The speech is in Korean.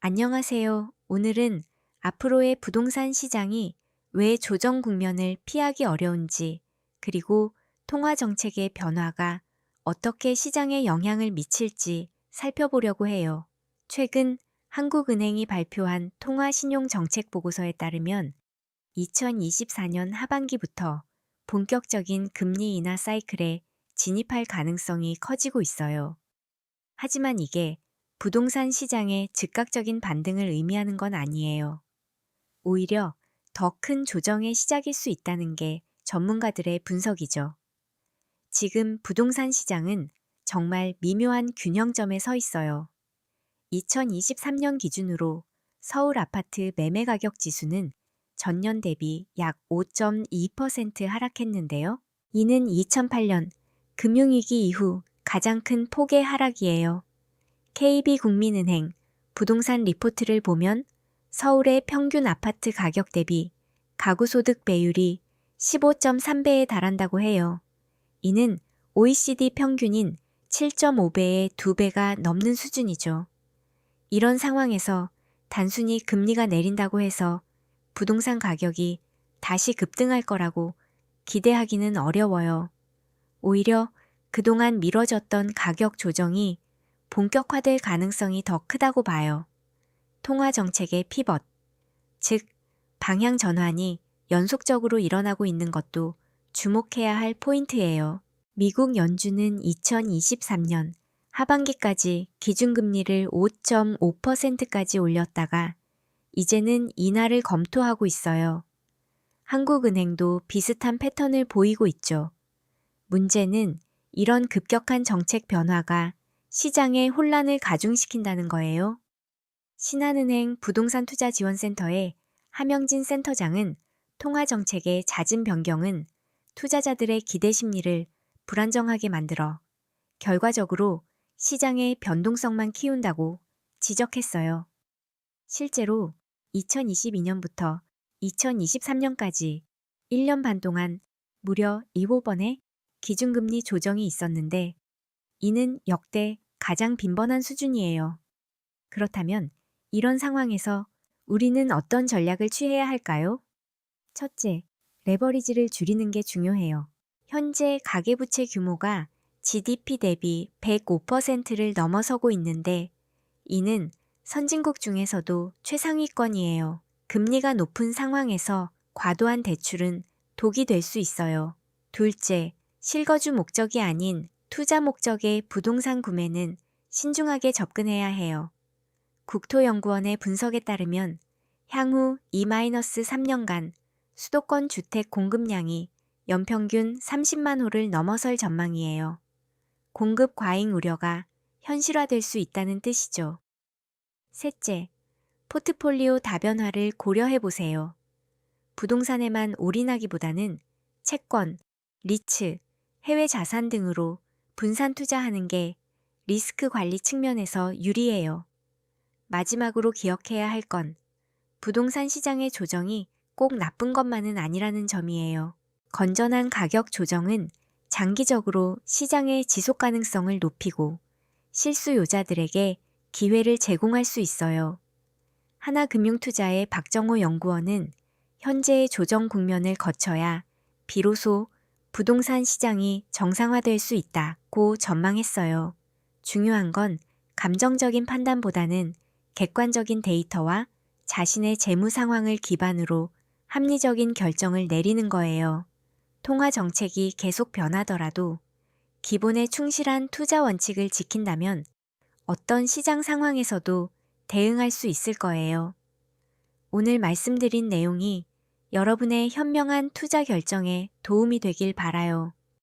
안녕하세요. 오늘은 앞으로의 부동산 시장이 왜 조정 국면을 피하기 어려운지, 그리고 통화 정책의 변화가 어떻게 시장에 영향을 미칠지 살펴보려고 해요. 최근 한국은행이 발표한 통화 신용 정책 보고서에 따르면 2024년 하반기부터 본격적인 금리 인하 사이클에 진입할 가능성이 커지고 있어요. 하지만 이게 부동산 시장의 즉각적인 반등을 의미하는 건 아니에요. 오히려 더 큰 조정의 시작일 수 있다는 게 전문가들의 분석이죠. 지금 부동산 시장은 정말 미묘한 균형점에 서 있어요. 2023년 기준으로 서울 아파트 매매 가격 지수는 전년 대비 약 5.2% 하락했는데요. 이는 2008년 금융위기 이후 가장 큰 폭의 하락이에요. KB국민은행 부동산 리포트를 보면 서울의 평균 아파트 가격 대비 가구 소득 배율이 15.3배에 달한다고 해요. 이는 OECD 평균인 7.5배의 2배가 넘는 수준이죠. 이런 상황에서 단순히 금리가 내린다고 해서 부동산 가격이 다시 급등할 거라고 기대하기는 어려워요. 오히려 그동안 미뤄졌던 가격 조정이 본격화될 가능성이 더 크다고 봐요. 통화 정책의 피벗, 즉 방향 전환이 연속적으로 일어나고 있는 것도 주목해야 할 포인트예요. 미국 연준은 2023년 하반기까지 기준금리를 5.5%까지 올렸다가 이제는 인하를 검토하고 있어요. 한국은행도 비슷한 패턴을 보이고 있죠. 문제는 이런 급격한 정책 변화가 시장의 혼란을 가중시킨다는 거예요. 신한은행 부동산투자지원센터의 하명진 센터장은 통화정책의 잦은 변경은 투자자들의 기대 심리를 불안정하게 만들어 결과적으로 시장의 변동성만 키운다고 지적했어요. 실제로 2022년부터 2023년까지 1년 반 동안 무려 7번의 기준금리 조정이 있었는데 이는 역대 가장 빈번한 수준이에요. 그렇다면 이런 상황에서 우리는 어떤 전략을 취해야 할까요? 첫째, 레버리지를 줄이는 게 중요해요. 현재 가계부채 규모가 GDP 대비 105%를 넘어서고 있는데 이는 선진국 중에서도 최상위권이에요. 금리가 높은 상황에서 과도한 대출은 독이 될 수 있어요. 둘째, 실거주 목적이 아닌 투자 목적의 부동산 구매는 신중하게 접근해야 해요. 국토연구원의 분석에 따르면 향후 2-3년간 수도권 주택 공급량이 연평균 30만 호를 넘어설 전망이에요. 공급 과잉 우려가 현실화될 수 있다는 뜻이죠. 셋째, 포트폴리오 다변화를 고려해 보세요. 부동산에만 올인하기보다는 채권, 리츠, 해외 자산 등으로 분산 투자하는 게 리스크 관리 측면에서 유리해요. 마지막으로 기억해야 할 건 부동산 시장의 조정이 꼭 나쁜 것만은 아니라는 점이에요. 건전한 가격 조정은 장기적으로 시장의 지속 가능성을 높이고 실수요자들에게 기회를 제공할 수 있어요. 하나금융투자의 박정호 연구원은 현재의 조정 국면을 거쳐야 비로소 부동산 시장이 정상화될 수 있다고 전망했어요. 중요한 건 감정적인 판단보다는 객관적인 데이터와 자신의 재무 상황을 기반으로 합리적인 결정을 내리는 거예요. 통화 정책이 계속 변하더라도 기본에 충실한 투자 원칙을 지킨다면 어떤 시장 상황에서도 대응할 수 있을 거예요. 오늘 말씀드린 내용이 여러분의 현명한 투자 결정에 도움이 되길 바라요.